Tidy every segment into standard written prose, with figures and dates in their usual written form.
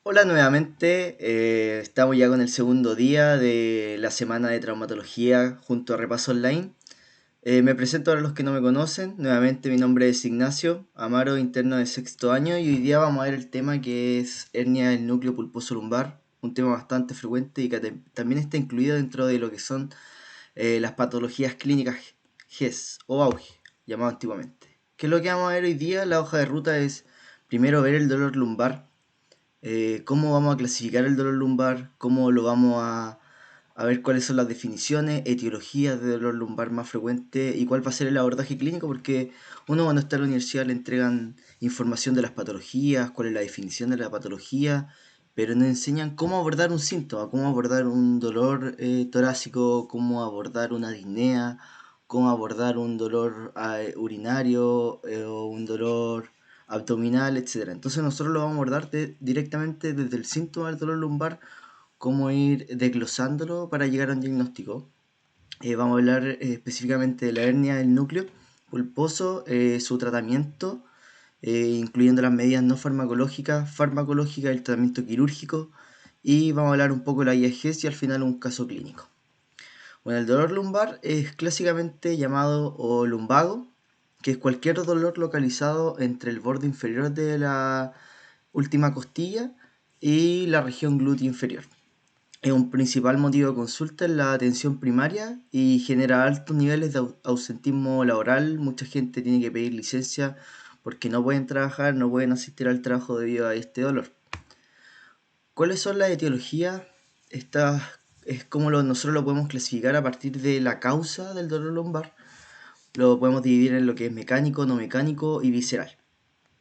Hola nuevamente, estamos ya con el segundo día de la semana de traumatología junto a Repaso Online. Me presento a los que no me conocen, nuevamente mi nombre es Ignacio Amaro, interno de sexto año, y hoy día vamos a ver el tema que es hernia del núcleo pulposo lumbar, un tema bastante frecuente y que también está incluido dentro de lo que son las patologías clínicas GES o AUGE, llamado antiguamente. ¿Qué es lo que vamos a ver hoy día? La hoja de ruta es primero ver el dolor lumbar, cómo vamos a clasificar el dolor lumbar, cómo lo vamos a ver cuáles son las definiciones, etiologías de dolor lumbar más frecuente y cuál va a ser el abordaje clínico, porque uno cuando está en la universidad le entregan información de las patologías, cuál es la definición de la patología, pero no enseñan cómo abordar un síntoma, cómo abordar un dolor torácico, cómo abordar una disnea, cómo abordar un dolor urinario o un dolor abdominal, etcétera. Entonces nosotros lo vamos a abordar directamente desde el síntoma del dolor lumbar, cómo ir desglosándolo para llegar a un diagnóstico. Vamos a hablar específicamente de la hernia del núcleo pulposo, su tratamiento, incluyendo las medidas no farmacológicas, farmacológicas, el tratamiento quirúrgico, y vamos a hablar un poco de la IEGES y al final un caso clínico. Bueno, el dolor lumbar es clásicamente llamado o lumbago, que es cualquier dolor localizado entre el borde inferior de la última costilla y la región glútea inferior. Es un principal motivo de consulta en la atención primaria y genera altos niveles de ausentismo laboral. Mucha gente tiene que pedir licencia porque no pueden trabajar, no pueden asistir al trabajo debido a este dolor. ¿Cuáles son las etiologías? Esta es como nosotros lo podemos clasificar a partir de la causa del dolor lumbar. Lo podemos dividir en lo que es mecánico, no mecánico y visceral.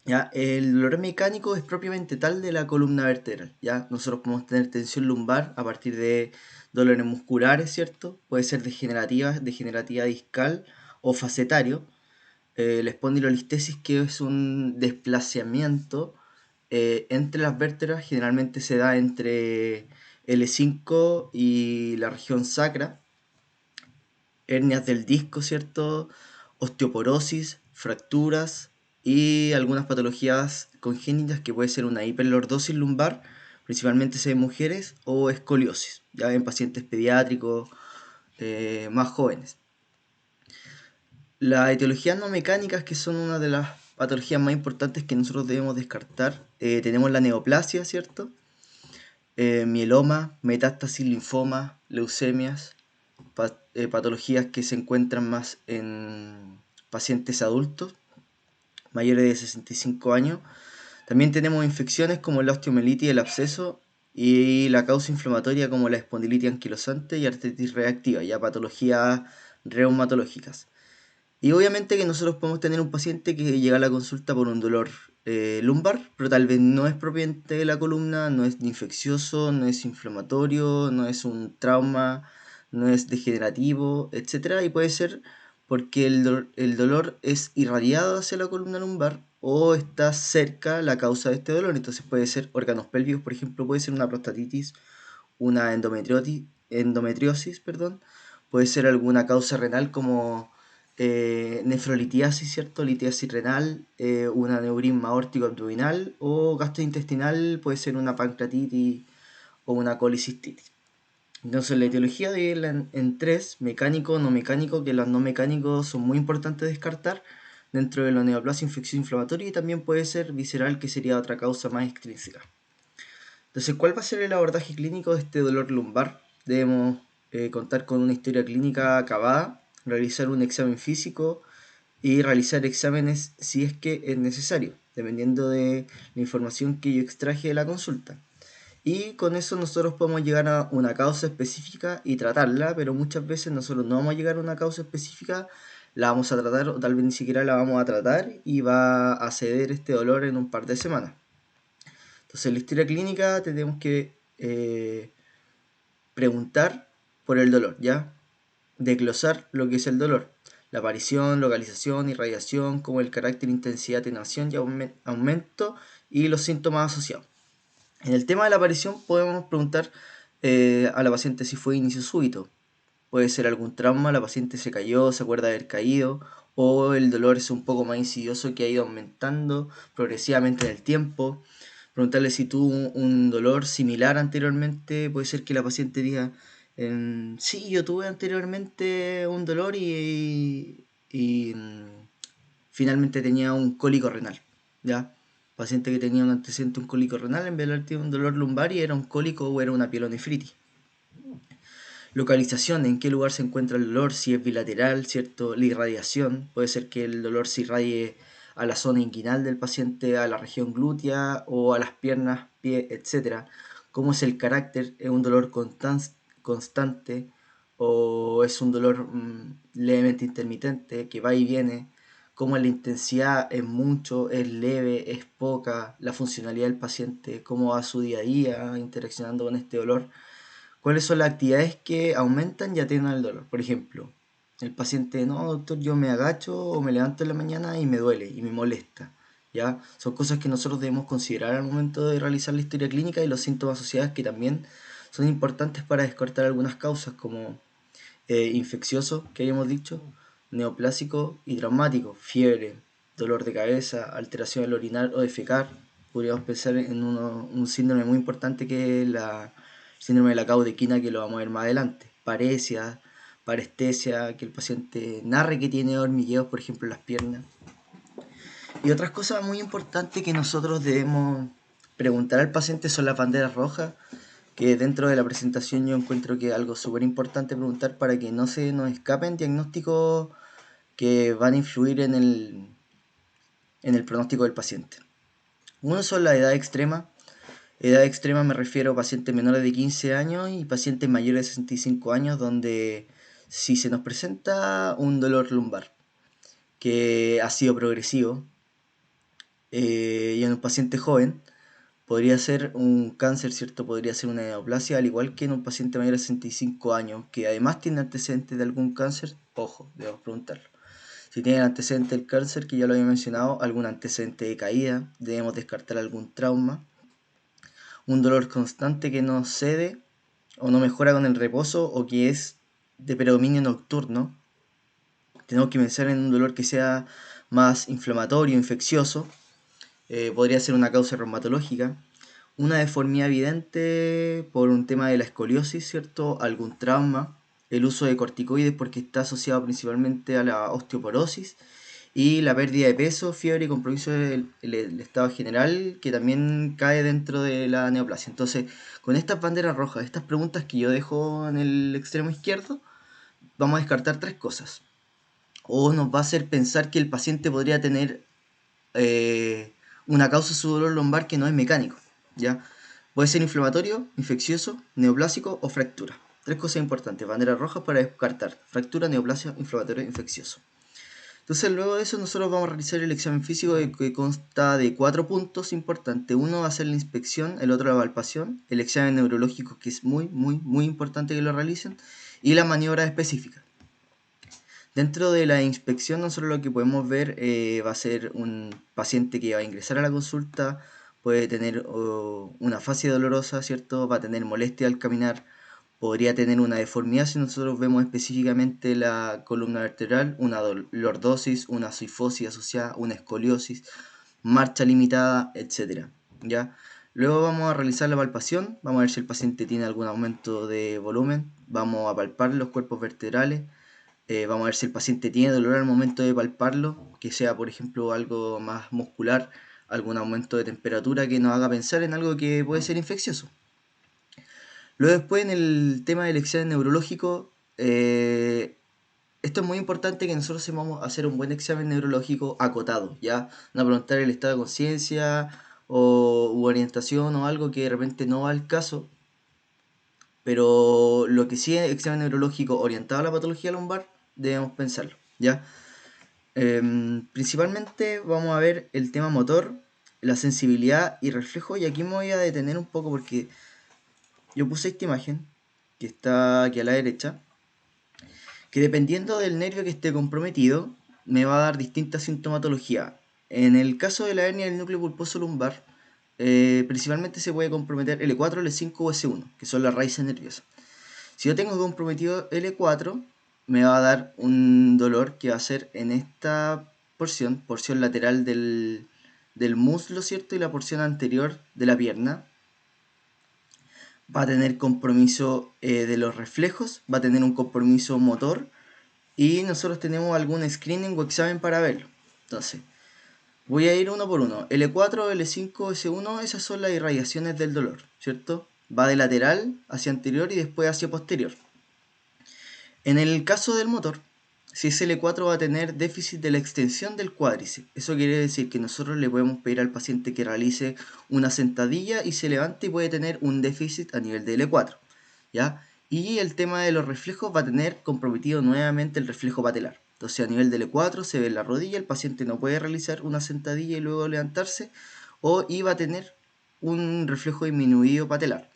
¿Ya? El dolor mecánico es propiamente tal de la columna vertebral. ¿Ya? Nosotros podemos tener tensión lumbar a partir de dolores musculares, ¿cierto? Puede ser degenerativa discal o facetario. La espondilolistesis, que es un desplazamiento entre las vértebras, generalmente se da entre L5 y la región sacra. Hernias del disco, ¿cierto? Osteoporosis, fracturas y algunas patologías congénitas que puede ser una hiperlordosis lumbar, principalmente en mujeres, o escoliosis, ya en pacientes pediátricos más jóvenes. Las etiologías no mecánicas, que son una de las patologías más importantes que nosotros debemos descartar, tenemos la neoplasia, ¿cierto? Mieloma, metástasis, linfoma, leucemias, patologías que se encuentran más en pacientes adultos mayores de 65 años. También tenemos infecciones como la osteomielitis y el absceso, y la causa inflamatoria como la espondilitis anquilosante y artritis reactiva, ya patologías reumatológicas. Y obviamente que nosotros podemos tener un paciente que llega a la consulta por un dolor lumbar, pero tal vez no es propiamente de la columna, no es infeccioso, no es inflamatorio, no es un trauma, no es degenerativo, etcétera. Y puede ser porque el dolor es irradiado hacia la columna lumbar o está cerca la causa de este dolor. Entonces puede ser órganos pélvicos, por ejemplo, puede ser una prostatitis, una endometriosis, perdón, puede ser alguna causa renal como nefrolitiasis, ¿cierto? Litiasis renal, un aneurisma aórtico abdominal, o gastrointestinal, puede ser una pancreatitis o una colicistitis. Entonces la etiología de en tres: mecánico, no mecánico, que los no mecánicos son muy importantes de descartar dentro de la neoplasia, infección inflamatoria, y también puede ser visceral, que sería otra causa más extrínseca. Entonces, ¿cuál va a ser el abordaje clínico de este dolor lumbar? Debemos contar con una historia clínica acabada, realizar un examen físico y realizar exámenes si es que es necesario, dependiendo de la información que yo extraje de la consulta. Y con eso nosotros podemos llegar a una causa específica y tratarla, pero muchas veces nosotros no vamos a llegar a una causa específica, la vamos a tratar o tal vez ni siquiera la vamos a tratar y va a ceder este dolor en un par de semanas. Entonces, en la historia clínica tenemos que preguntar por el dolor, ¿ya? Desglosar lo que es el dolor: la aparición, localización, irradiación, como el carácter, intensidad, atenuación y aumento, y los síntomas asociados. En el tema de la aparición podemos preguntar a la paciente si fue inicio súbito. Puede ser algún trauma, la paciente se cayó, se acuerda de haber caído, o el dolor es un poco más insidioso que ha ido aumentando progresivamente en el tiempo. preguntarle si tuvo un dolor similar anteriormente. Puede ser que la paciente diga, sí, yo tuve anteriormente un dolor y finalmente tenía un cólico renal, ¿ya? Paciente que tenía un antecedente, un cólico renal, en vez de haber tenido un dolor lumbar y era un cólico o era una pielonefritis. Localización, en qué lugar se encuentra el dolor, si es bilateral, ¿cierto? La irradiación, puede ser que el dolor se irradie a la zona inguinal del paciente, a la región glútea o a las piernas, pie, etc. ¿Cómo es el carácter? ¿Es un dolor constante o es un dolor levemente intermitente que va y viene? ¿Cómo es la intensidad? ¿Es mucho? ¿Es leve? ¿Es poca? La funcionalidad del paciente, cómo va su día a día interaccionando con este dolor. ¿Cuáles son las actividades que aumentan y atenuan el dolor? Por ejemplo, el paciente, no, doctor, yo me agacho o me levanto en la mañana y me duele y me molesta. ¿Ya? Son cosas que nosotros debemos considerar al momento de realizar la historia clínica y los síntomas asociados que también son importantes para descartar algunas causas como infeccioso, que habíamos dicho, neoplásico y traumático, fiebre, dolor de cabeza, alteración del orinar o defecar. Podríamos pensar en un síndrome muy importante que es la síndrome de la caudequina, que lo vamos a ver más adelante. Paresia, parestesia, que el paciente narre que tiene hormigueos, por ejemplo, en las piernas. Y otras cosas muy importantes que nosotros debemos preguntar al paciente son las banderas rojas, que dentro de la presentación yo encuentro que es algo súper importante preguntar para que no se nos escapen diagnósticos que van a influir en el pronóstico del paciente. Uno son la edad extrema. Edad extrema me refiero a pacientes menores de 15 años y pacientes mayores de 65 años, donde si se nos presenta un dolor lumbar que ha sido progresivo y en un paciente joven, podría ser un cáncer, ¿cierto? Podría ser una neoplasia, al igual que en un paciente mayor de 65 años, que además tiene antecedentes de algún cáncer. Ojo, debemos preguntarlo. Si tiene antecedente del cáncer, que ya lo había mencionado, algún antecedente de caída, debemos descartar algún trauma, un dolor constante que no cede o no mejora con el reposo o que es de predominio nocturno. Tenemos que pensar en un dolor que sea más inflamatorio, infeccioso. Podría ser una causa reumatológica. Una deformidad evidente por un tema de la escoliosis, ¿cierto? Algún trauma. El uso de corticoides porque está asociado principalmente a la osteoporosis. Y la pérdida de peso, fiebre y compromiso del estado general, que también cae dentro de la neoplasia. Entonces, con estas banderas rojas, estas preguntas que yo dejo en el extremo izquierdo, vamos a descartar tres cosas. O nos va a hacer pensar que el paciente podría tener una causa de su dolor lumbar que no es mecánico, ¿ya? Puede ser inflamatorio, infeccioso, neoplásico o fractura. Tres cosas importantes, banderas rojas para descartar: fractura, neoplasia, inflamatorio, infeccioso. Entonces, luego de eso, nosotros vamos a realizar el examen físico que consta de 4 puntos importantes. Uno va a ser la inspección, el otro la palpación, el examen neurológico, que es muy, muy, muy importante que lo realicen, y la maniobra específica. Dentro de la inspección, nosotros lo que podemos ver va a ser un paciente que va a ingresar a la consulta, puede tener una fascia dolorosa, ¿cierto? Va a tener molestia al caminar, podría tener una deformidad si nosotros vemos específicamente la columna vertebral, una lordosis, una cifosis asociada, una escoliosis, marcha limitada, etcétera, ¿ya? Luego vamos a realizar la palpación, vamos a ver si el paciente tiene algún aumento de volumen, vamos a palpar los cuerpos vertebrales, vamos a ver si el paciente tiene dolor al momento de palparlo, que sea por ejemplo algo más muscular, algún aumento de temperatura que nos haga pensar en algo que puede ser infeccioso. Luego después en el tema del examen neurológico, esto es muy importante que nosotros vamos a hacer un buen examen neurológico acotado, ¿ya? No preguntar el estado de conciencia u orientación o algo que de repente no va al caso, pero lo que sí es examen neurológico orientado a la patología lumbar, debemos pensarlo, ¿ya? Principalmente vamos a ver el tema motor, la sensibilidad y reflejo, y aquí me voy a detener un poco porque yo puse esta imagen que está aquí a la derecha, que dependiendo del nervio que esté comprometido, me va a dar distintas sintomatologías. En el caso de la hernia del núcleo pulposo lumbar, principalmente se puede comprometer L4, L5 o S1, que son las raíces nerviosas. Si yo tengo comprometido L4, me va a dar un dolor que va a ser en esta porción lateral del muslo, ¿cierto? Y la porción anterior de la pierna. Va a tener compromiso de los reflejos, va a tener un compromiso motor y nosotros tenemos algún screening o examen para verlo. Entonces, voy a ir uno por uno. L4, L5, S1, esas son las irradiaciones del dolor, ¿cierto? Va de lateral hacia anterior y después hacia posterior. En el caso del motor, si es L4 va a tener déficit de la extensión del cuádriceps. Eso quiere decir que nosotros le podemos pedir al paciente que realice una sentadilla y se levante y puede tener un déficit a nivel de L4, ¿ya? Y el tema de los reflejos va a tener comprometido nuevamente el reflejo patelar. Entonces a nivel de L4 se ve en la rodilla, el paciente no puede realizar una sentadilla y luego levantarse, o iba a tener un reflejo disminuido patelar.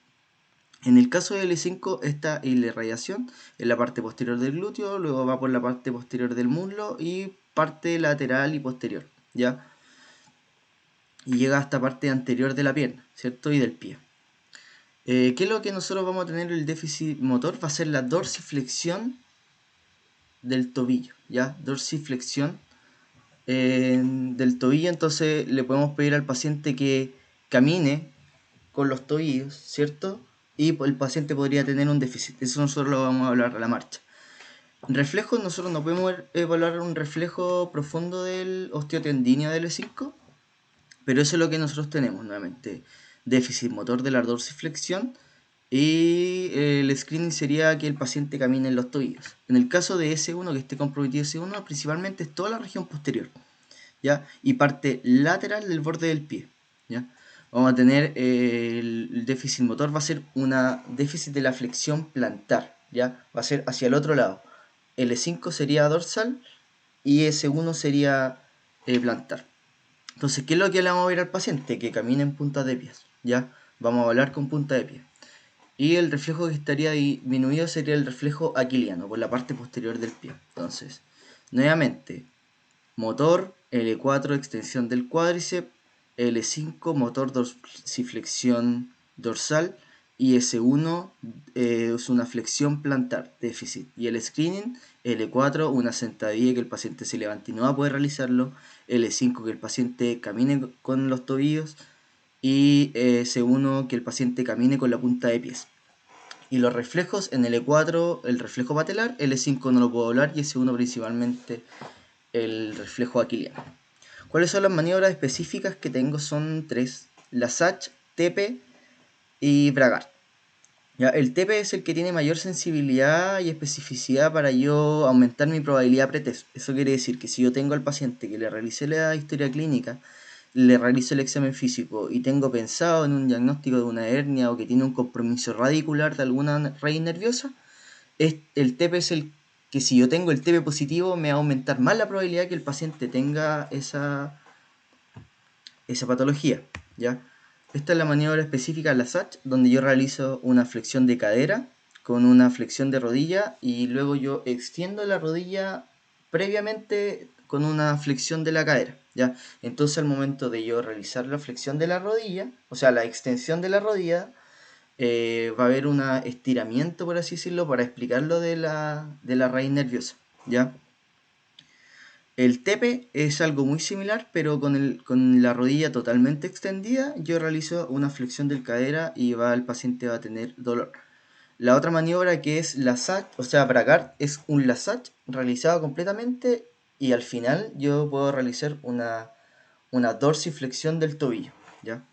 En el caso de L5, esta irradiación en la parte posterior del glúteo, luego va por la parte posterior del muslo y parte lateral y posterior, ¿ya? Y llega hasta parte anterior de la pierna, ¿cierto? Y del pie. ¿Qué es lo que nosotros vamos a tener el déficit motor? Va a ser la dorsiflexión del tobillo, ¿ya? Dorsiflexión del tobillo, entonces le podemos pedir al paciente que camine con los tobillos, ¿cierto? Y el paciente podría tener un déficit. Eso nosotros lo vamos a hablar a la marcha. Reflejos, nosotros no podemos evaluar un reflejo profundo del osteotendineo del E5, pero eso es lo que nosotros tenemos nuevamente. Déficit motor de la dorsiflexión y el screening sería que el paciente camine en los tobillos. En el caso de S1, que esté comprometido S1, principalmente es toda la región posterior, ¿ya? Y parte lateral del borde del pie, ¿ya? Vamos a tener el déficit motor, va a ser una déficit de la flexión plantar, ¿ya? Va a ser hacia el otro lado. L5 sería dorsal y S1 sería plantar. Entonces, ¿qué es lo que le vamos a ver al paciente? Que camine en punta de pies, ¿ya? Vamos a hablar con punta de pie. Y el reflejo que estaría disminuido sería el reflejo aquiliano, por la parte posterior del pie. Entonces, nuevamente, motor, L4 extensión del cuádriceps, L5 motor dorsiflexión dorsal y S1 es una flexión plantar, déficit. Y el screening, L4 una sentadilla que el paciente se levante y no va a poder realizarlo, L5 que el paciente camine con los tobillos y S1 que el paciente camine con la punta de pies. Y los reflejos en L4 el reflejo patelar, L5 no lo puedo hablar y S1 principalmente el reflejo aquiliano. ¿Cuáles son las maniobras específicas que tengo? Son tres: la SACH, TEPE y Bragard. ¿Ya? El TEPE es el que tiene mayor sensibilidad y especificidad para yo aumentar mi probabilidad pretest. Eso quiere decir que si yo tengo al paciente que le realicé la historia clínica, le realizo el examen físico y tengo pensado en un diagnóstico de una hernia o que tiene un compromiso radicular de alguna raíz nerviosa, el TEPE es el que si yo tengo el TEPE positivo me va a aumentar más la probabilidad que el paciente tenga esa patología, ¿ya? Esta es la maniobra específica de la SACH, donde yo realizo una flexión de cadera con una flexión de rodilla y luego yo extiendo la rodilla previamente con una flexión de la cadera, ¿ya? Entonces al momento de yo realizar la flexión de la rodilla, o sea, la extensión de la rodilla, va a haber un estiramiento, por así decirlo, para explicarlo de la raíz nerviosa, ¿ya? El tepe es algo muy similar, pero con la rodilla totalmente extendida, yo realizo una flexión del cadera y el paciente va a tener dolor. La otra maniobra que es la SACH, o sea, Bragard, es un lasach realizado completamente y al final yo puedo realizar una dorsiflexión del tobillo, ¿ya?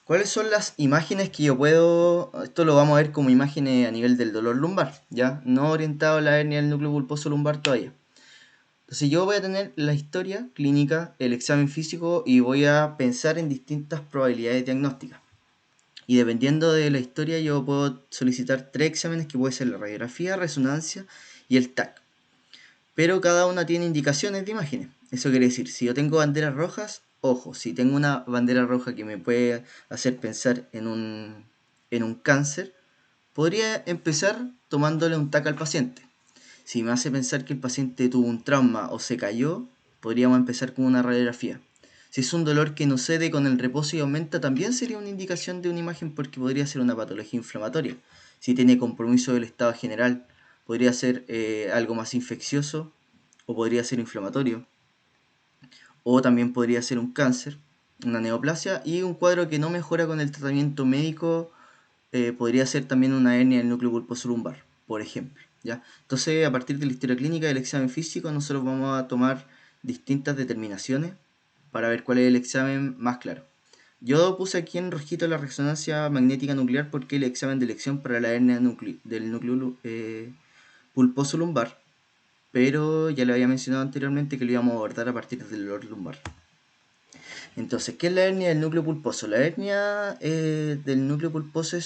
¿Cuáles son las imágenes que yo puedo...? Esto lo vamos a ver como imágenes a nivel del dolor lumbar, ¿ya? No orientado a la hernia del núcleo pulposo lumbar todavía. Entonces yo voy a tener la historia clínica, el examen físico y voy a pensar en distintas probabilidades diagnósticas. Y dependiendo de la historia yo puedo solicitar tres exámenes que puede ser la radiografía, resonancia y el TAC. Pero cada una tiene indicaciones de imágenes. Eso quiere decir, si yo tengo banderas rojas, ojo, si tengo una bandera roja que me puede hacer pensar en un cáncer, podría empezar tomándole un TAC al paciente. Si me hace pensar que el paciente tuvo un trauma o se cayó, podríamos empezar con una radiografía. Si es un dolor que no cede con el reposo y aumenta, también sería una indicación de una imagen porque podría ser una patología inflamatoria. Si tiene compromiso del estado general, podría ser algo más infeccioso o podría ser inflamatorio. o también podría ser un cáncer, una neoplasia, y un cuadro que no mejora con el tratamiento médico podría ser también una hernia del núcleo pulposo lumbar, por ejemplo. ¿Ya? Entonces, a partir de la historia clínica del examen físico, nosotros vamos a tomar distintas determinaciones para ver cuál es el examen más claro. Yo puse aquí en rojito la resonancia magnética nuclear porque es el examen de elección para la hernia del núcleo pulposo lumbar, pero ya le había mencionado anteriormente que lo íbamos a abordar a partir del dolor lumbar. Entonces, ¿qué es la hernia del núcleo pulposo? La hernia del núcleo pulposo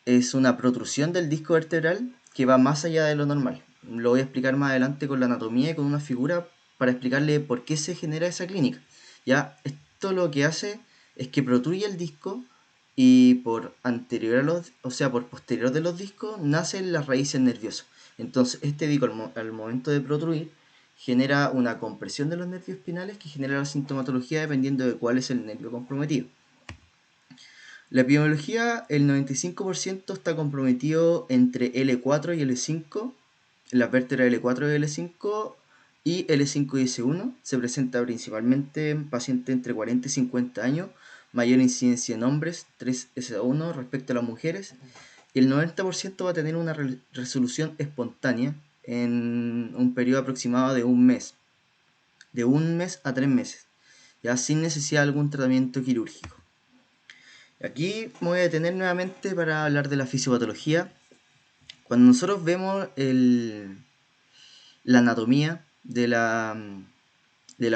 es una protrusión del disco vertebral que va más allá de lo normal. Lo voy a explicar más adelante con la anatomía y con una figura para explicarle por qué se genera esa clínica. Ya, esto lo que hace es que protruye el disco y por anterior a los, o sea, por posterior de los discos nacen las raíces nerviosas. Entonces, este disco al momento de protruir genera una compresión de los nervios espinales que genera la sintomatología dependiendo de cuál es el nervio comprometido. La epidemiología, el 95% está comprometido entre L4 y L5, las vértebras L4 y L5, y L5 y S1. Se presenta principalmente en pacientes entre 40 y 50 años, mayor incidencia en hombres, 3S1 respecto a las mujeres, y el 90% va a tener una resolución espontánea en un periodo aproximado de un mes a 3 meses, ya sin necesidad de algún tratamiento quirúrgico. Aquí me voy a detener nuevamente para hablar de la fisiopatología. Cuando nosotros vemos la anatomía de la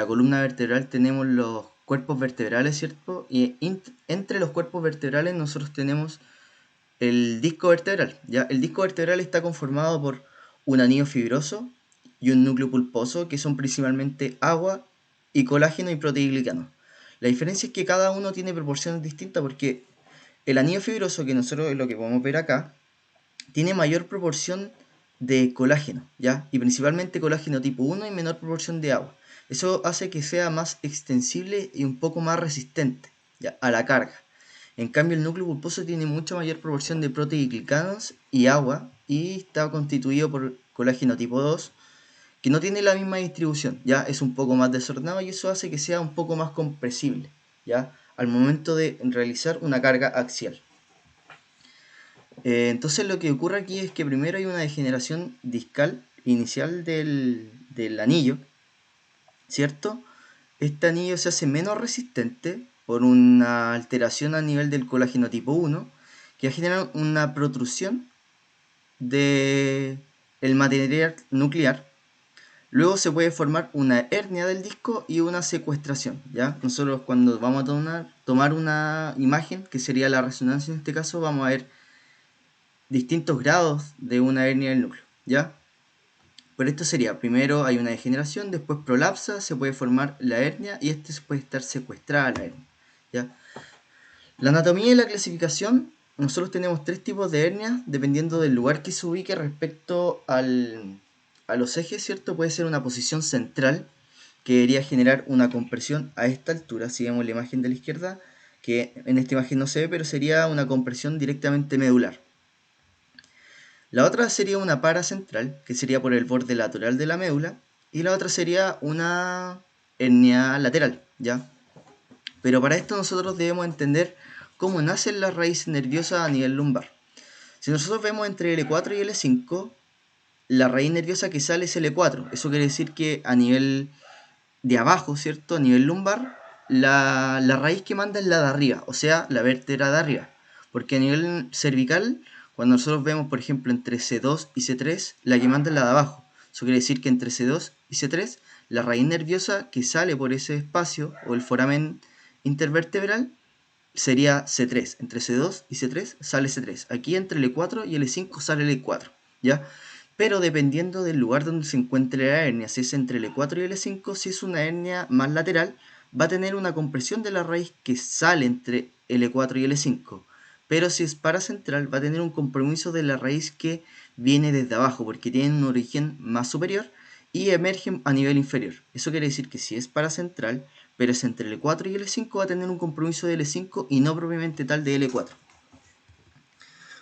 columna vertebral, tenemos los cuerpos vertebrales, ¿cierto? Y entre los cuerpos vertebrales nosotros tenemos el disco vertebral. ¿Ya? El disco vertebral está conformado por un anillo fibroso y un núcleo pulposo, que son principalmente agua y colágeno y proteoglicano. La diferencia es que cada uno tiene proporciones distintas porque el anillo fibroso, que nosotros es lo que podemos ver acá, tiene mayor proporción de colágeno, ¿ya? Y principalmente colágeno tipo 1 y menor proporción de agua. Eso hace que sea más extensible y un poco más resistente, ¿ya? A la carga. En cambio, el núcleo pulposo tiene mucha mayor proporción de proteoglicanos y agua y está constituido por colágeno tipo 2, que no tiene la misma distribución, ya es un poco más desordenado y eso hace que sea un poco más compresible, ya al momento de realizar una carga axial. Entonces lo que ocurre aquí es que primero hay una degeneración discal inicial del anillo, ¿cierto? Este anillo se hace menos resistente por una alteración a nivel del colágeno tipo 1 que genera una protrusión del material nuclear. Luego se puede formar una hernia del disco y una secuestración, ¿ya? Nosotros cuando vamos a tomar una imagen, que sería la resonancia en este caso, vamos a ver distintos grados de una hernia del núcleo, ¿ya? Por esto sería, primero hay una degeneración, después prolapsa, se puede formar la hernia y este puede estar secuestrada la hernia, ¿ya? La anatomía y la clasificación, nosotros tenemos tres tipos de hernias dependiendo del lugar que se ubique respecto a los ejes, ¿cierto? Puede ser una posición central que debería generar una compresión a esta altura, si vemos la imagen de la izquierda, que en esta imagen no se ve, pero sería una compresión directamente medular. La otra sería una paracentral, que sería por el borde lateral de la médula, y la otra sería una hernia lateral, ¿ya? Pero para esto nosotros debemos entender cómo nacen las raíces nerviosas a nivel lumbar. Si nosotros vemos entre L4 y L5, la raíz nerviosa que sale es L4. Eso quiere decir que a nivel de abajo, ¿cierto? A nivel lumbar, la raíz que manda es la de arriba, o sea, la vértebra de arriba. Porque a nivel cervical, cuando nosotros vemos, por ejemplo, entre C2 y C3, la que manda es la de abajo. Eso quiere decir que entre C2 y C3, la raíz nerviosa que sale por ese espacio, o el foramen intervertebral, sería C3. Entre C2 y C3 sale C3. Aquí entre L4 y L5 sale L4, ¿ya? Pero dependiendo del lugar donde se encuentre la hernia, si es entre L4 y L5, si es una hernia más lateral, va a tener una compresión de la raíz que sale entre L4 y L5. Pero si es paracentral, va a tener un compromiso de la raíz que viene desde abajo, porque tiene un origen más superior y emerge a nivel inferior. Eso quiere decir que si es paracentral, pero es entre L4 y L5, va a tener un compromiso de L5 y no propiamente tal de L4.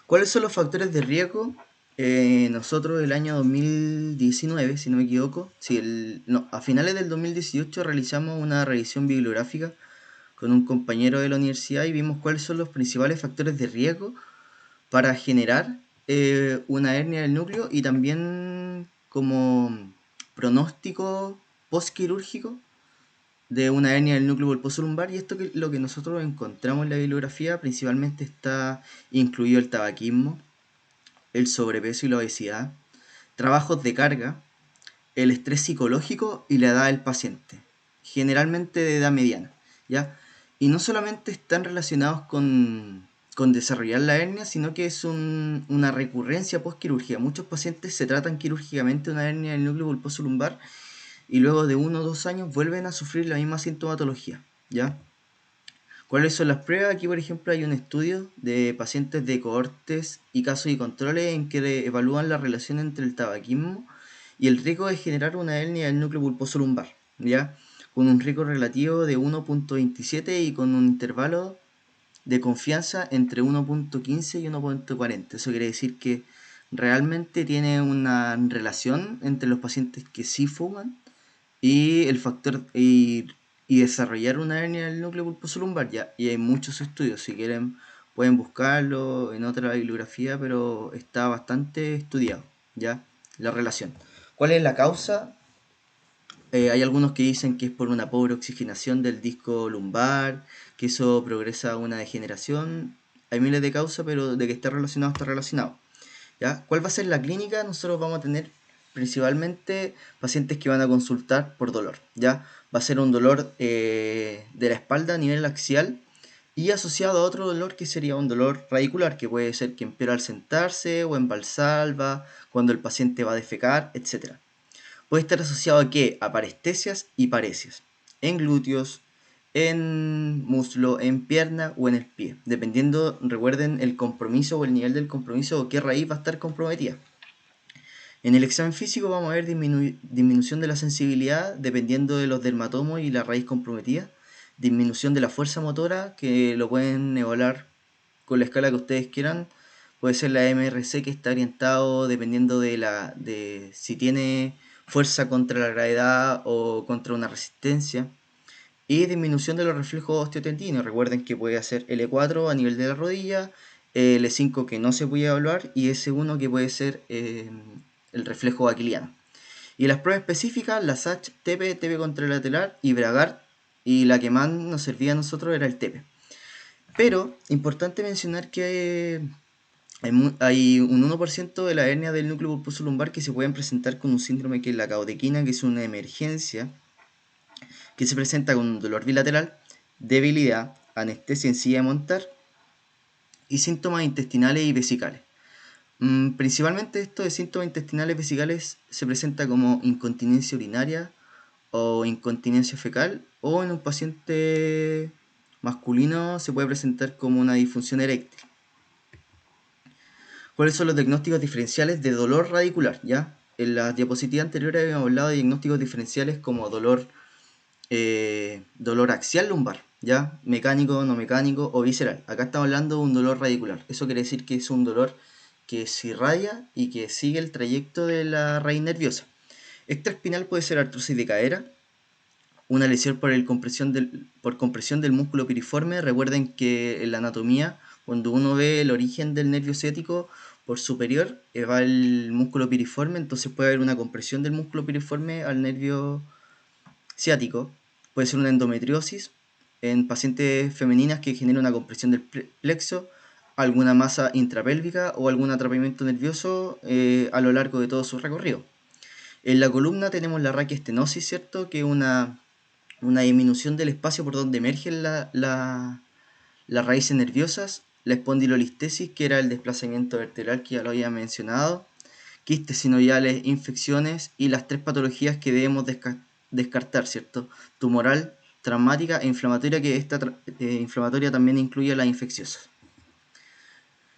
¿Cuáles son los factores de riesgo Nosotros el año 2019, si no me equivoco, sí, no, a finales del 2018 realizamos una revisión bibliográfica con un compañero de la universidad y vimos cuáles son los principales factores de riesgo para generar una hernia del núcleo y también como pronóstico postquirúrgico de una hernia del núcleo pulposo lumbar. Y esto que lo que nosotros encontramos en la bibliografía principalmente está incluido el tabaquismo, el sobrepeso y la obesidad, trabajos de carga, el estrés psicológico y la edad del paciente, generalmente de edad mediana, ¿ya? Y no solamente están relacionados con desarrollar la hernia, sino que es una recurrencia postquirúrgica. Muchos pacientes se tratan quirúrgicamente una hernia del núcleo pulposo lumbar y luego de 1 o 2 años vuelven a sufrir la misma sintomatología, ¿ya? ¿Cuáles son las pruebas? Aquí, por ejemplo, hay un estudio de pacientes de cohortes y casos y controles en que evalúan la relación entre el tabaquismo y el riesgo de generar una hernia del núcleo pulposo lumbar, ¿ya? Con un riesgo relativo de 1,27 y con un intervalo de confianza entre 1,15 y 1,40. Eso quiere decir que realmente tiene una relación entre los pacientes que sí fuman y el factor y desarrollar una hernia del núcleo pulposo lumbar. Ya, y hay muchos estudios, si quieren pueden buscarlo en otra bibliografía, pero está bastante estudiado, ya, la relación. ¿Cuál es la causa? Hay algunos que dicen que es por una pobre oxigenación del disco lumbar, que eso progresa a una degeneración. Hay miles de causas, pero de que está relacionado, está relacionado. ¿Ya? ¿Cuál va a ser la clínica? Nosotros vamos a tener principalmente pacientes que van a consultar por dolor. ¿Ya? Va a ser un dolor de la espalda a nivel axial y asociado a otro dolor que sería un dolor radicular, que puede ser que empeora al sentarse o en valsalva, cuando el paciente va a defecar, etc. Puede estar asociado a qué? A parestesias y paresias, en glúteos, en muslo, en pierna o en el pie, dependiendo, recuerden, el compromiso o el nivel del compromiso o qué raíz va a estar comprometida. En el examen físico vamos a ver disminución de la sensibilidad dependiendo de los dermatomos y la raíz comprometida, disminución de la fuerza motora, que lo pueden evaluar con la escala que ustedes quieran. Puede ser la MRC, que está orientado dependiendo de si tiene fuerza contra la gravedad o contra una resistencia. Y disminución de los reflejos osteotendinos. Recuerden que puede ser L4 a nivel de la rodilla, L5 que no se puede evaluar y S1 que puede ser el reflejo aquiliano. Y las pruebas específicas, la SACH, TP, TP contralateral y Bragard, y la que más nos servía a nosotros era el TP. Pero, importante mencionar que hay un 1% de la hernia del núcleo pulposo lumbar que se pueden presentar con un síndrome que es la caudequina, que es una emergencia, que se presenta con un dolor bilateral, debilidad, anestesia en silla de montar y síntomas intestinales y vesicales. Principalmente esto de síntomas intestinales y vesicales se presenta como incontinencia urinaria o incontinencia fecal, o en un paciente masculino se puede presentar como una disfunción eréctil. ¿Cuáles son los diagnósticos diferenciales de dolor radicular? ¿Ya? En la diapositiva anterior habíamos hablado de diagnósticos diferenciales como dolor axial lumbar, ¿ya? Mecánico, no mecánico o visceral. Acá estamos hablando de un dolor radicular. Eso quiere decir que es un dolor que se irradia y que sigue el trayecto de la raíz nerviosa. Extraespinal puede ser artrosis de cadera, una lesión por compresión del músculo piriforme. Recuerden que en la anatomía, cuando uno ve el origen del nervio ciático por superior, va el músculo piriforme, entonces puede haber una compresión del músculo piriforme al nervio ciático. Puede ser una endometriosis en pacientes femeninas que genera una compresión del plexo, alguna masa intrapélvica o algún atrapamiento nervioso a lo largo de todo su recorrido. En la columna tenemos la raquiestenosis, ¿cierto? Que es una disminución del espacio por donde emergen las raíces nerviosas, la espondilolistesis, que era el desplazamiento vertebral que ya lo había mencionado, quistes sinoviales, infecciones y las 3 patologías que debemos descartar, ¿cierto? Tumoral, traumática e inflamatoria, que esta inflamatoria también incluye las infecciosas.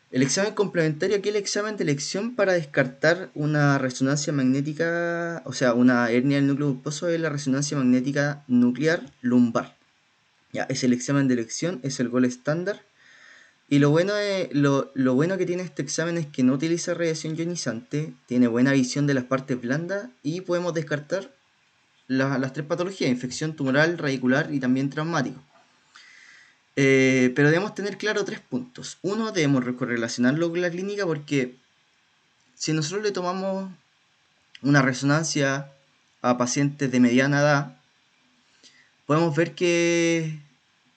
El examen complementario, aquí el examen de elección para descartar una resonancia magnética, o sea, una hernia del núcleo pulposo, es la resonancia magnética nuclear lumbar. Ya, es el examen de elección, es el gol estándar. Y lo bueno que tiene este examen es que no utiliza radiación ionizante, tiene buena visión de las partes blandas y podemos descartar las tres patologías: infección tumoral, radicular y también traumático. Pero debemos tener claro tres puntos. Uno, debemos correlacionarlo con la clínica, porque si nosotros le tomamos una resonancia a pacientes de mediana edad, podemos ver que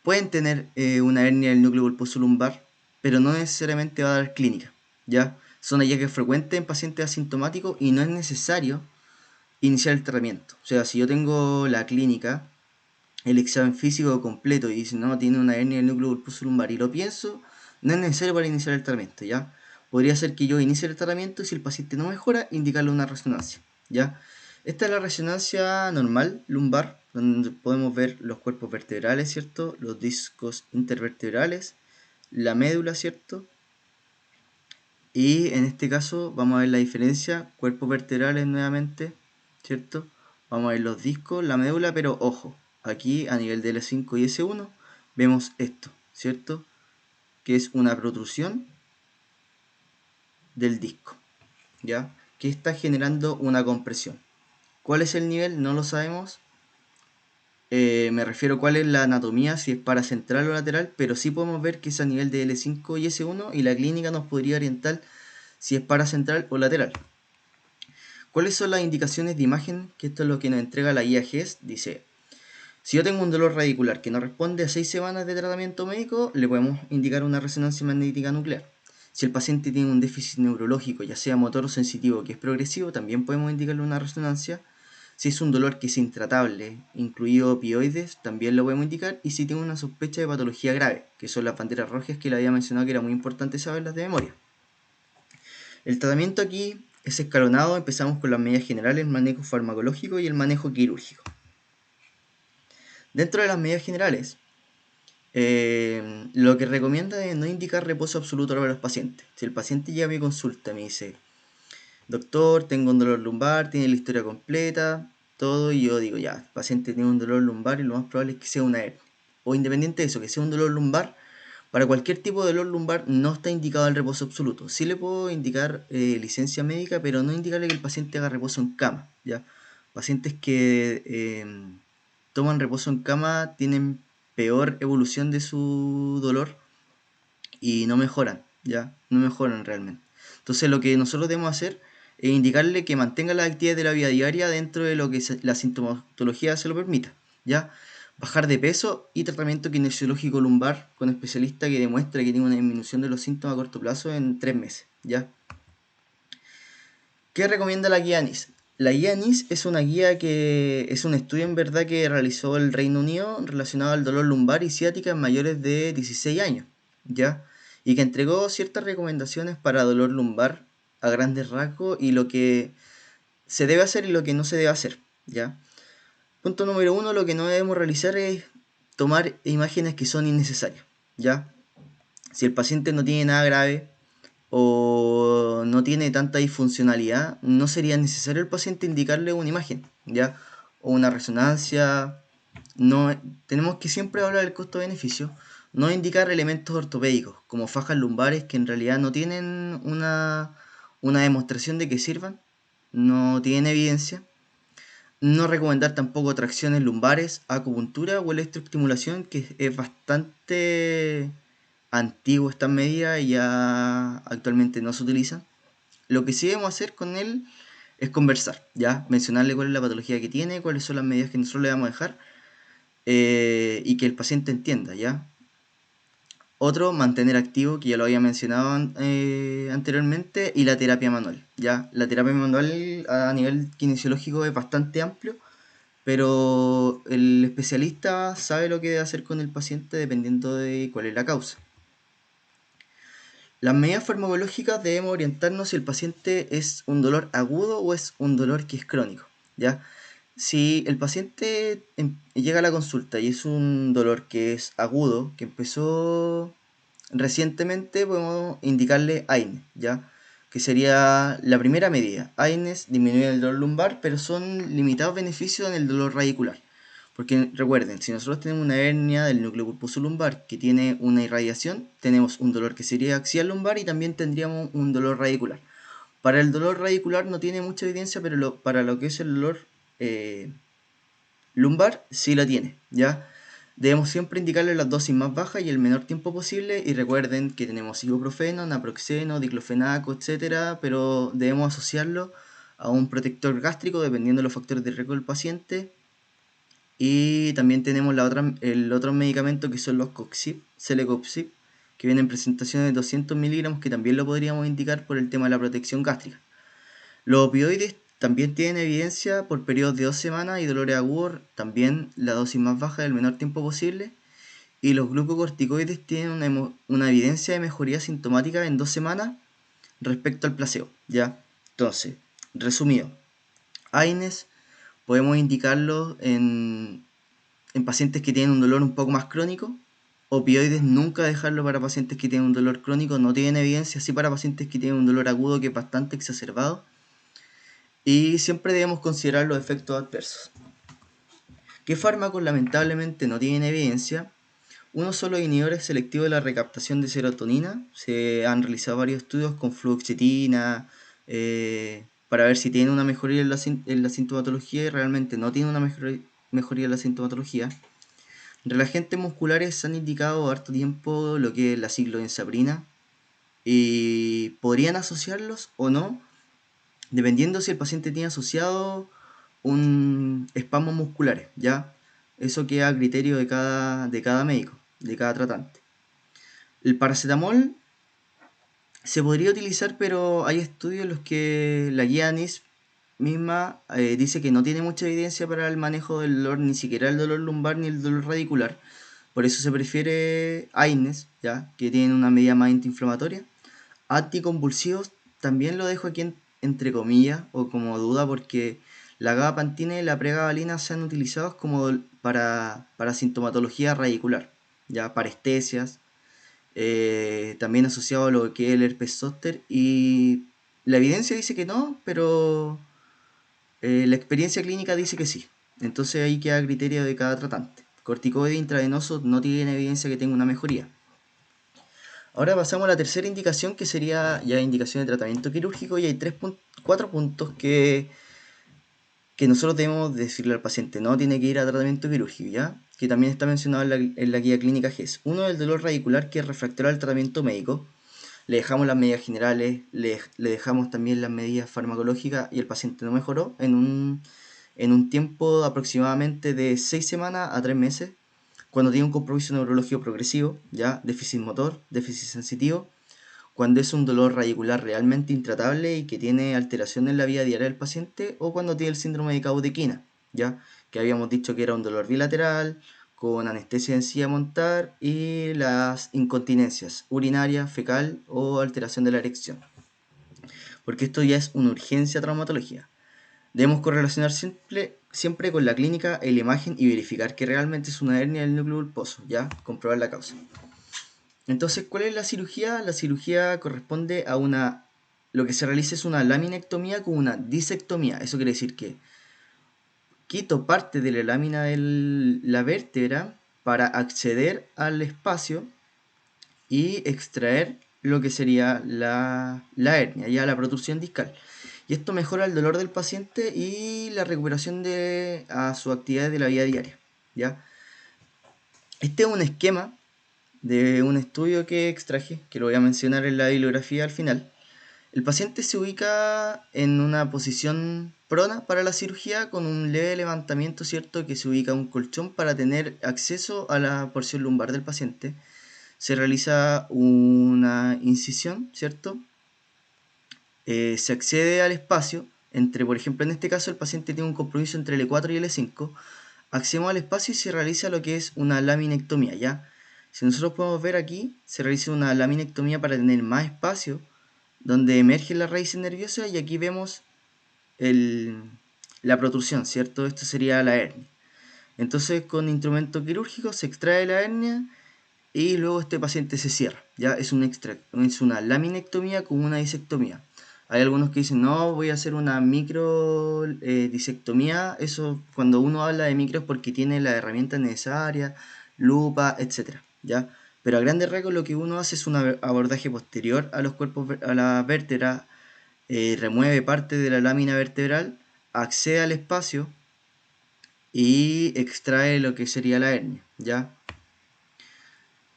pueden tener una hernia del núcleo pulposo lumbar, pero no necesariamente va a dar clínica, ¿ya? Son hallazgos frecuentes en pacientes asintomáticos y no es necesario iniciar el tratamiento. O sea, si yo tengo la clínica, el examen físico completo y dice, no, tiene una hernia del núcleo pulposo lumbar y lo pienso, no es necesario para iniciar el tratamiento, ¿ya? Podría ser que yo inicie el tratamiento y si el paciente no mejora, indicarle una resonancia, ¿ya? Esta es la resonancia normal lumbar, donde podemos ver los cuerpos vertebrales, ¿cierto? Los discos intervertebrales, la médula, ¿cierto? Y en este caso vamos a ver la diferencia: cuerpos vertebrales nuevamente, ¿cierto? Vamos a ver los discos, la médula, pero ojo, aquí a nivel de L5 y S1 vemos esto, ¿cierto? Que es una protrusión del disco, ¿ya? Que está generando una compresión. ¿Cuál es el nivel? No lo sabemos. Me refiero a cuál es la anatomía, si es paracentral o lateral, pero sí podemos ver que es a nivel de L5 y S1 y la clínica nos podría orientar si es paracentral o lateral. ¿Cuáles son las indicaciones de imagen? Que esto es lo que nos entrega la guía GES. Dice, si yo tengo un dolor radicular que no responde a 6 semanas de tratamiento médico, le podemos indicar una resonancia magnética nuclear. Si el paciente tiene un déficit neurológico, ya sea motor o sensitivo, que es progresivo, también podemos indicarle una resonancia. Si es un dolor que es intratable, incluido opioides, también lo podemos indicar. Y si tiene una sospecha de patología grave, que son las banderas rojas que le había mencionado que era muy importante saberlas de memoria. El tratamiento aquí es escalonado. Empezamos con las medidas generales, el manejo farmacológico y el manejo quirúrgico. Dentro de las medidas generales, lo que recomienda es no indicar reposo absoluto para los pacientes. Si el paciente llega a mi consulta y me dice, doctor, tengo un dolor lumbar, tiene la historia completa, todo, y yo digo, ya, el paciente tiene un dolor lumbar y lo más probable es que sea una hernia. O independiente de eso, que sea un dolor lumbar, para cualquier tipo de dolor lumbar no está indicado el reposo absoluto. Sí le puedo indicar licencia médica, pero no indicarle que el paciente haga reposo en cama, ¿ya? Pacientes que toman reposo en cama tienen peor evolución de su dolor y no mejoran, ¿ya? No mejoran realmente. Entonces lo que nosotros debemos hacer es indicarle que mantenga las actividades de la vida diaria dentro de lo que la sintomatología se lo permita, ¿ya? Bajar de peso y tratamiento kinesiológico lumbar con especialista que demuestre que tiene una disminución de los síntomas a corto plazo en 3 meses, ¿ya? ¿Qué recomienda la guía NIS? La guía NIS es una guía que es un estudio en verdad que realizó el Reino Unido relacionado al dolor lumbar y ciática en mayores de 16 años, ¿ya? Y que entregó ciertas recomendaciones para dolor lumbar a grandes rasgos y lo que se debe hacer y lo que no se debe hacer, ¿ya? Punto número uno, lo que no debemos realizar es tomar imágenes que son innecesarias, ¿ya? Si el paciente no tiene nada grave o no tiene tanta disfuncionalidad, no sería necesario al paciente indicarle una imagen, ¿ya? O una resonancia. No, tenemos que siempre hablar del costo-beneficio, no indicar elementos ortopédicos como fajas lumbares que en realidad no tienen una demostración de que sirvan, no tienen evidencia. No recomendar tampoco tracciones lumbares, acupuntura o electroestimulación, que es bastante antiguo esta medida y ya actualmente no se utiliza. Lo que sí debemos hacer con él es conversar, ¿ya? Mencionarle cuál es la patología que tiene, cuáles son las medidas que nosotros le vamos a dejar y que el paciente entienda, ¿ya? Otro, mantener activo, que ya lo había mencionado anteriormente, y la terapia manual, ¿ya? La terapia manual a nivel kinesiológico es bastante amplio, pero el especialista sabe lo que debe hacer con el paciente dependiendo de cuál es la causa. Las medidas farmacológicas debemos orientarnos si el paciente es un dolor agudo o es un dolor que es crónico, ¿ya? Si el paciente llega a la consulta y es un dolor que es agudo, que empezó recientemente, podemos indicarle AINES, ¿ya? Que sería la primera medida. AINES disminuye el dolor lumbar, pero son limitados beneficios en el dolor radicular. Porque recuerden, si nosotros tenemos una hernia del núcleo pulposo lumbar que tiene una irradiación, tenemos un dolor que sería axial lumbar y también tendríamos un dolor radicular. Para el dolor radicular no tiene mucha evidencia, pero para lo que es el dolor lumbar sí la tiene, ¿ya? Debemos siempre indicarle las dosis más bajas y el menor tiempo posible, y recuerden que tenemos ibuprofeno, naproxeno, diclofenaco, etcétera, pero debemos asociarlo a un protector gástrico dependiendo de los factores de riesgo del paciente. Y también tenemos el otro medicamento que son los Coxib, Celecoxib, que vienen en presentaciones de 200 miligramos, que también lo podríamos indicar por el tema de la protección gástrica. Los opioides también tienen evidencia por periodos de 2 semanas y dolores agudos, también la dosis más baja del menor tiempo posible. Y los glucocorticoides tienen una evidencia de mejoría sintomática en 2 semanas respecto al placebo, ¿ya? Entonces, resumido, AINES podemos indicarlo en pacientes que tienen un dolor un poco más crónico. Opioides nunca dejarlo para pacientes que tienen un dolor crónico, no tienen evidencia, sí para pacientes que tienen un dolor agudo que es bastante exacerbado. Y siempre debemos considerar los efectos adversos. ¿Qué fármacos lamentablemente no tienen evidencia? Uno son los inhibidores selectivos de la recaptación de serotonina. Se han realizado varios estudios con fluoxetina para ver si tienen una mejoría en la sintomatología, y realmente no tienen una mejoría en la sintomatología. Relajantes musculares se han indicado harto tiempo lo que es la ciclobenzaprina, y podrían asociarlos o no, dependiendo si el paciente tiene asociado un espasmos musculares, ¿ya? Eso queda a criterio de cada médico, de cada tratante. El paracetamol se podría utilizar, pero hay estudios en los que la guía ANIS misma dice que no tiene mucha evidencia para el manejo del dolor, ni siquiera el dolor lumbar ni el dolor radicular. Por eso se prefiere AINES, ¿ya? Que tienen una medida más antiinflamatoria. Anticonvulsivos también lo dejo aquí entre comillas o como duda, porque la gabapentina y la pregabalina se han utilizado como para sintomatología radicular, ya parestesias, también asociado a lo que es el herpes zóster, y la evidencia dice que no, pero la experiencia clínica dice que sí. Entonces ahí queda a criterio de cada tratante. Corticoide intravenoso no tiene evidencia que tenga una mejoría. Ahora pasamos a la tercera indicación, que sería ya indicación de tratamiento quirúrgico, y hay 4 puntos que nosotros debemos decirle al paciente: no tiene que ir a tratamiento quirúrgico, ¿ya? Que también está mencionado en la guía clínica GES. Uno es el dolor radicular, que es refractario al tratamiento médico. Le dejamos las medidas generales, le dejamos también las medidas farmacológicas y el paciente no mejoró en un tiempo aproximadamente de 6 semanas a 3 meses. Cuando tiene un compromiso neurológico progresivo, ya déficit motor, déficit sensitivo, cuando es un dolor radicular realmente intratable y que tiene alteración en la vida diaria del paciente, o cuando tiene el síndrome de Caudequina, ya que habíamos dicho que era un dolor bilateral con anestesia en silla montar, y las incontinencias urinaria, fecal o alteración de la erección, porque esto ya es una urgencia traumatología. Debemos correlacionar siempre con la clínica y la imagen y verificar que realmente es una hernia del núcleo pulposo, ya comprobar la causa. Entonces, ¿cuál es la cirugía? La cirugía corresponde a lo que se realiza es una laminectomía con una disectomía. Eso quiere decir que quito parte de la lámina de la vértebra para acceder al espacio y extraer lo que sería la hernia, ya la protrusión discal. Y esto mejora el dolor del paciente y la recuperación a sus actividades de la vida diaria, ¿ya? Este es un esquema de un estudio que extraje, que lo voy a mencionar en la bibliografía al final. El paciente se ubica en una posición prona para la cirugía con un leve levantamiento, ¿cierto? Que se ubica un colchón para tener acceso a la porción lumbar del paciente. Se realiza una incisión, ¿cierto? Se accede al espacio entre, por ejemplo, en este caso el paciente tiene un compromiso entre el E4 y el E5. Accedemos al espacio y se realiza lo que es una laminectomía, ¿ya? Si nosotros podemos ver aquí, se realiza una laminectomía para tener más espacio, donde emergen las raíces nerviosas, y aquí vemos la protrusión, ¿cierto? Esto sería la hernia. Entonces, con instrumento quirúrgico se extrae la hernia y luego este paciente se cierra, ¿ya? Es una laminectomía con una disectomía. Hay algunos que dicen, no, voy a hacer una micro disectomía. Eso, cuando uno habla de micro es porque tiene las herramientas necesarias, lupa, etcétera, ¿ya? Pero a grandes rasgos lo que uno hace es un abordaje posterior a los cuerpos, a la vértebra, remueve parte de la lámina vertebral, accede al espacio y extrae lo que sería la hernia, ¿ya?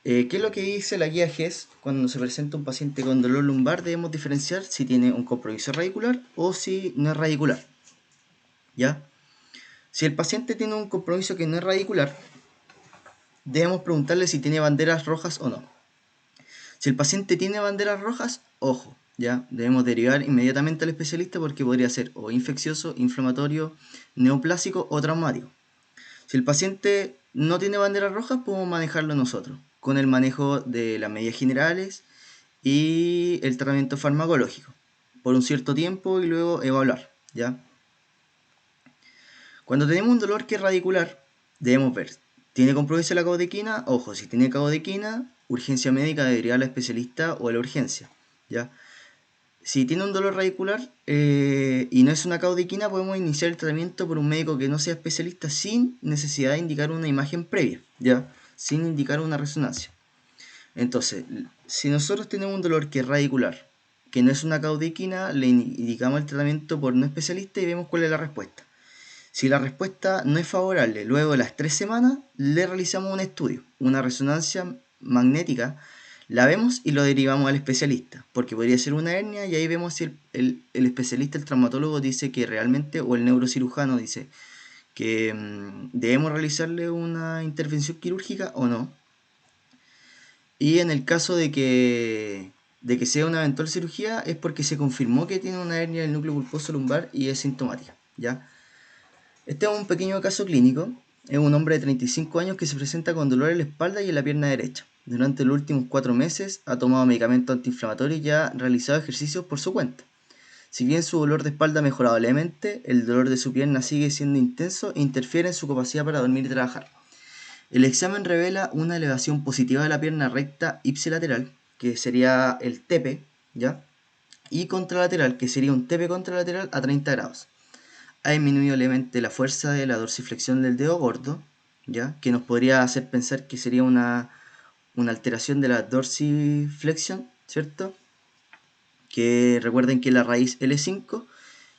¿Qué es lo que dice la guía GES? Cuando se presenta un paciente con dolor lumbar debemos diferenciar si tiene un compromiso radicular o si no es radicular, ¿ya? Si el paciente tiene un compromiso que no es radicular, debemos preguntarle si tiene banderas rojas o no. Si el paciente tiene banderas rojas, ojo, ¿ya? Debemos derivar inmediatamente al especialista porque podría ser o infeccioso, inflamatorio, neoplásico o traumático. Si el paciente no tiene banderas rojas, podemos manejarlo nosotros, con el manejo de las medidas generales y el tratamiento farmacológico, por un cierto tiempo y luego evaluar, ¿ya? Cuando tenemos un dolor que es radicular, debemos ver, ¿tiene compromiso la caudequina? Ojo, si tiene caudequina, urgencia médica debería ir al especialista o a la urgencia, ¿ya? Si tiene un dolor radicular y no es una caudequina, podemos iniciar el tratamiento por un médico que no sea especialista sin necesidad de indicar una imagen previa, ¿ya? Sin indicar una resonancia. Entonces, si nosotros tenemos un dolor que es radicular, que no es una caudequina, le indicamos el tratamiento por no especialista y vemos cuál es la respuesta. Si la respuesta no es favorable, luego de las 3 semanas, le realizamos un estudio, una resonancia magnética, la vemos y lo derivamos al especialista, porque podría ser una hernia y ahí vemos si el especialista, el traumatólogo dice que realmente, o el neurocirujano dice que debemos realizarle una intervención quirúrgica o no. Y en el caso de que sea una eventual cirugía es porque se confirmó que tiene una hernia del núcleo pulposo lumbar y es sintomática, ¿ya? Este es un pequeño caso clínico. Es un hombre de 35 años que se presenta con dolor en la espalda y en la pierna derecha. Durante los últimos 4 meses ha tomado medicamentos antiinflamatorios y ha realizado ejercicios por su cuenta. Si bien su dolor de espalda ha mejorado levemente, el dolor de su pierna sigue siendo intenso e interfiere en su capacidad para dormir y trabajar. El examen revela una elevación positiva de la pierna recta ipsilateral, que sería el TEPE, ¿ya? Y contralateral, que sería un TEPE contralateral a 30 grados. Ha disminuido levemente la fuerza de la dorsiflexión del dedo gordo, ¿ya? Que nos podría hacer pensar que sería una alteración de la dorsiflexión, ¿cierto? Que recuerden que la raíz L5,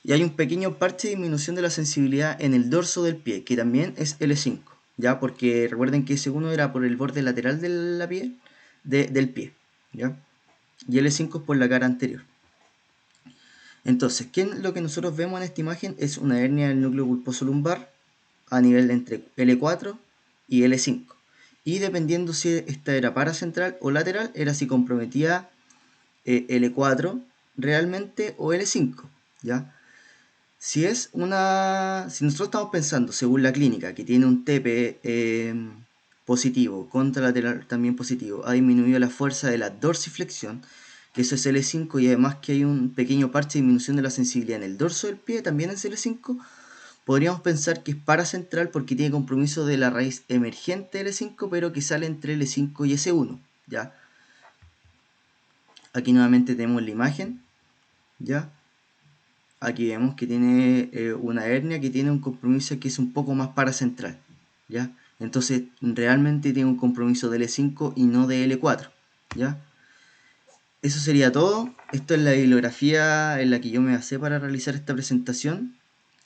y hay un pequeño parche de disminución de la sensibilidad en el dorso del pie, que también es L5, ¿ya? Porque recuerden que ese 1 era por el borde lateral de la piel, del pie, ¿ya? Y L5 es por la cara anterior. Entonces, ¿qué es lo que nosotros vemos en esta imagen? Es una hernia del núcleo pulposo lumbar a nivel entre L4 y L5. Y dependiendo si esta era paracentral o lateral, era si comprometía L4 realmente o L5, ¿ya? Si nosotros estamos pensando, según la clínica, que tiene un TP positivo, contralateral también positivo, ha disminuido la fuerza de la dorsiflexión, que eso es L5, y además que hay un pequeño parche de disminución de la sensibilidad en el dorso del pie, también es L5, podríamos pensar que es paracentral porque tiene compromiso de la raíz emergente L5, pero que sale entre L5 y S1, ¿ya? Aquí nuevamente tenemos la imagen, ¿ya? Aquí vemos que tiene una hernia que tiene un compromiso que es un poco más paracentral, ¿ya? Entonces realmente tiene un compromiso de L5 y no de L4, ¿ya? Eso sería todo. Esto es la bibliografía en la que yo me basé para realizar esta presentación.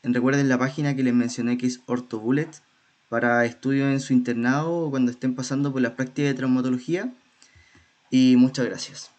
Recuerden la página que les mencioné que es OrthoBullet para estudios en su internado o cuando estén pasando por la práctica de traumatología. Y muchas gracias.